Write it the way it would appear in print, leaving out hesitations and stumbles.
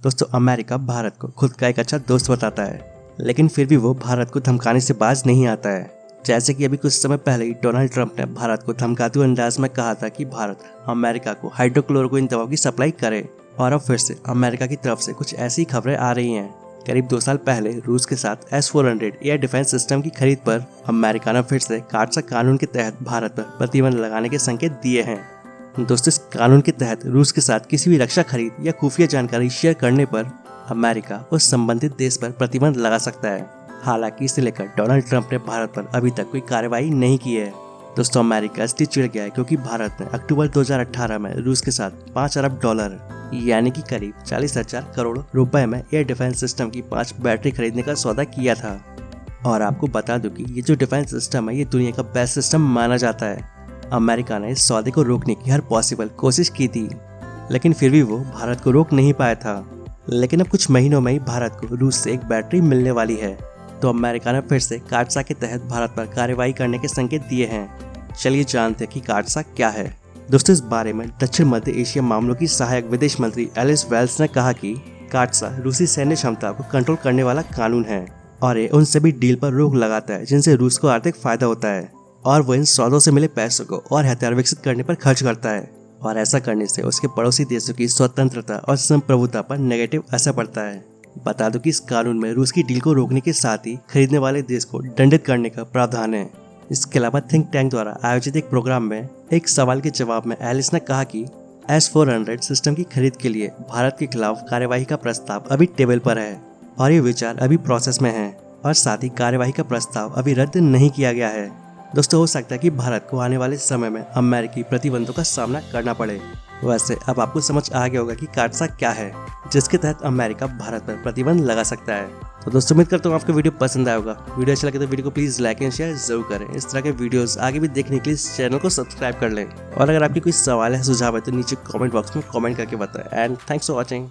दोस्तों अमेरिका भारत को खुद का एक अच्छा दोस्त बताता है, लेकिन फिर भी वो भारत को धमकाने से बाज नहीं आता है। जैसे कि अभी कुछ समय पहले ही डोनाल्ड ट्रंप ने भारत को धमकाते हुए अंदाज में कहा था कि भारत अमेरिका को हाइड्रोक्लोरोक्विन दवाओं की सप्लाई करे। और अब फिर से अमेरिका की तरफ से कुछ ऐसी खबरें आ रही हैं। करीब 2 साल पहले रूस के साथ S-400 एयर डिफेंस सिस्टम की खरीद पर अमेरिका ने फिर से कार्सा कानून के तहत भारत पर प्रतिबंध लगाने के संकेत दिए हैं। दोस्तों इस कानून के तहत रूस के साथ किसी भी रक्षा खरीद या खुफिया जानकारी शेयर करने पर अमेरिका उस संबंधित देश पर प्रतिबंध लगा सकता है। हालांकि इसे लेकर डोनाल्ड ट्रंप ने भारत पर अभी तक कोई कार्रवाई नहीं की है। दोस्तों अमेरिका इसलिए चिढ़ गया है क्योंकि भारत ने अक्टूबर 2018 में रूस के साथ $5 अरब यानी कि करीब 40,000 करोड़ रुपए में एयर डिफेंस सिस्टम की 5 बैटरी खरीदने का सौदा किया था। और आपको बता दूं कि ये जो डिफेंस सिस्टम है ये दुनिया का बेस्ट सिस्टम माना जाता है। अमेरिका ने इस सौदे को रोकने की हर पॉसिबल कोशिश की थी, लेकिन फिर भी वो भारत को रोक नहीं पाया था। लेकिन अब कुछ महीनों में ही भारत को रूस से एक बैटरी मिलने वाली है, तो अमेरिका ने फिर से कार्सा के तहत भारत पर कार्रवाई करने के संकेत दिए हैं। चलिए जानते हैं कि कार्सा क्या है। दोस्तों इस बारे में दक्षिण मध्य एशिया मामलों की सहायक विदेश मंत्री एलिस वेल्स ने कहा कि कार्सा रूसी सैन्य क्षमता को कंट्रोल करने वाला कानून है और ये उन सभी डील पर रोक लगाता है जिनसे रूस को आर्थिक फायदा होता है, और वो इन सौदों से मिले पैसों को और हथियार विकसित करने पर खर्च करता है। और ऐसा करने से उसके पड़ोसी देशों की स्वतंत्रता और संप्रभुता पर नेगेटिव असर पड़ता है। बता दो कि इस कानून में रूस की डील को रोकने के साथ ही खरीदने वाले देश को दंडित करने का प्रावधान है। इसके अलावा थिंक टैंक द्वारा आयोजित एक प्रोग्राम में एक सवाल के जवाब में एलिस ने कहा कि S-400 सिस्टम की खरीद के लिए भारत के खिलाफ कार्यवाही का प्रस्ताव अभी टेबल पर है और ये विचार अभी प्रोसेस में है, और साथ ही कार्यवाही का प्रस्ताव अभी रद्द नहीं किया गया है। दोस्तों हो सकता है कि भारत को आने वाले समय में अमेरिकी प्रतिबंधों का सामना करना पड़े। वैसे अब आपको समझ आ गया होगा कि कार्सा क्या है जिसके तहत अमेरिका भारत पर प्रतिबंध लगा सकता है। तो दोस्तों उम्मीद करता हूँ आपको वीडियो पसंद आया होगा। वीडियो अच्छा लगे तो वीडियो को प्लीज लाइक एंड शेयर जरूर करें। इस तरह के वीडियोस आगे भी देखने के लिए इस चैनल को सब्सक्राइब कर लें, और अगर आपकी कोई सवाल है सुझाव है तो नीचे कमेंट बॉक्स में कमेंट करके बताएं। And thanks for watching.